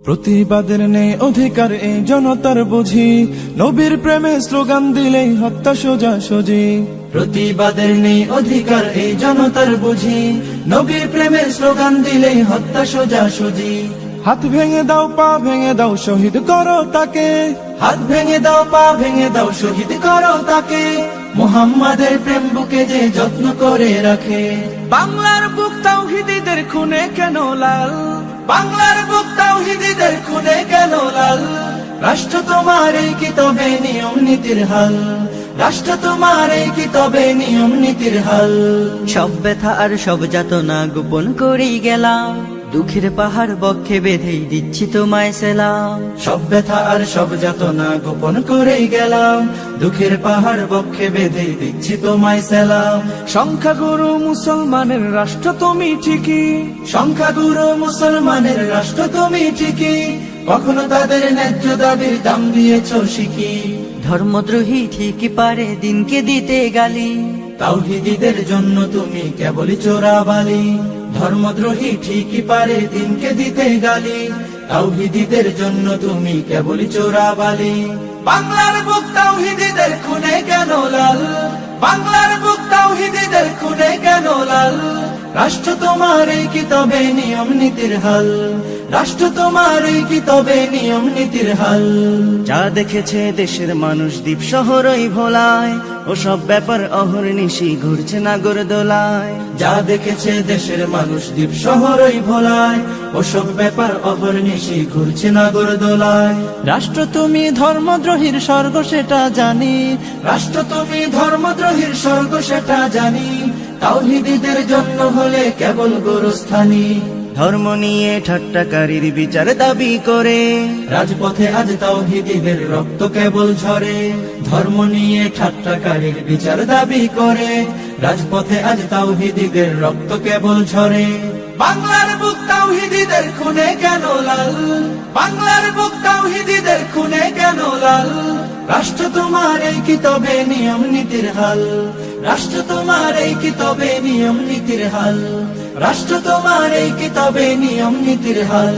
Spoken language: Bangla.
প্রতিবাদের নেই অধিকার এই জনতার বুঝি, নবীর প্রেমে স্লোগান দিলেই হত্যা সোজা সোজি। প্রতিবাদের নেই অধিকার এই জনতার বুঝি, নবীর প্রেমের স্লোগান দিলেই হত্যা সোজা সুজি। হাত ভেঙে দাও পা ভেঙে দাও শহীদ করো তাকে, হাত ভেঙে দাও পা ভেঙে দাও শহীদ করো তাকে, মুহাম্মাদের প্রেম বুকে যে যত্ন করে রাখে। বাংলার বুক তাওহীদীদের খুনে কেন লাল, বাংলার বুক তাওহীদীদের খুনে কেন লাল। রাষ্ট্র তোমার এই কি তবে নিয়ম নীতির হাল, রাষ্ট্র তোমার এই কি তবে নিয়ম নীতির হাল। সব ব্যথা আর সব যাতনা গোপন করেই গেলাম, দুঃখের পাহাড় বক্ষে বেঁধেই দিচ্ছি তোমায় সেলাম। সব ব্যথা আর সব যাতনা গোপন করেই গেলাম, দুঃখের পাহাড় বক্ষে বেঁধে দিচ্ছি তোমায় সেলাম। সংখ্যাগুরু মুসলমানের রাষ্ট্র তুমি ঠিকই, সংখ্যাগুরু মুসলমানের রাষ্ট্র তুমি ঠিকই, কখনো তাদের ন্যায্য দাবির দাম দিয়েছো শিখি। ধর্মদ্রোহী ঠিকই পারে দিনকে দিতে গালি, তাওহীদীদের জন্য তুমি কেবলই চোরাবালি। ধর্মদ্রোহী ঠিকই পারে দিনকে দিতে গালি, তাওহীদীদের জন্য তুমি কেবলই চোরাবালি। বাংলার বুক তাওহীদীদের খুনে কেন লাল, বাংলার বুক তাওহীদীদের খুনে কেন লাল। রাষ্ট্র তোমার এই কি তবে নিয়ম নীতির হাল, রাষ্ট্র তোমার এই কি তবে নিয়ম নীতির হাল। যা দেখেছে দেশের মানুষ দ্বীপ শহরই ভোলায়, ও সব ব্যাপার অহর্নিশি ঘুরছে নাগর দোলায়। যা দেখেছে দেশের মানুষ দ্বীপ শহরই ভোলায়, ওসব ব্যাপার অহর্নিশি ঘুরছে নাগর দোলায়। রাষ্ট্র তুমি ধর্মদ্রোহীর স্বর্গ সেটা জানি, রাষ্ট্র তুমি ধর্মদ্রোহীর স্বর্গ সেটা জানি, তাওহীদীদের জন্য হলে কেবল গোরস্থানী। ধর্ম নিয়ে ঠাট্টাকারীর বিচার দাবি করে, রাজপথে আজ তাওহীদীদের রক্ত কেবল ঝরে। ধর্ম নিয়ে ঠাট্টাকারীর বিচার দাবি করে, রাজপথে আজ তাওহীদীদের রক্ত কেবল ঝরে। বাংলার বুক তাওহীদীদের খুনে কেন লাল, বাংলার বুক তাওহীদীদের খুনে কেন লাল। রাষ্ট্র তোমার এই কি তবে নিয়ম নীতির হাল, রাষ্ট্র তোমার এই কি তবে নিয়ম নীতির হাল, রাষ্ট্র তোমার এই কি তবে নিয়ম নীতির হাল।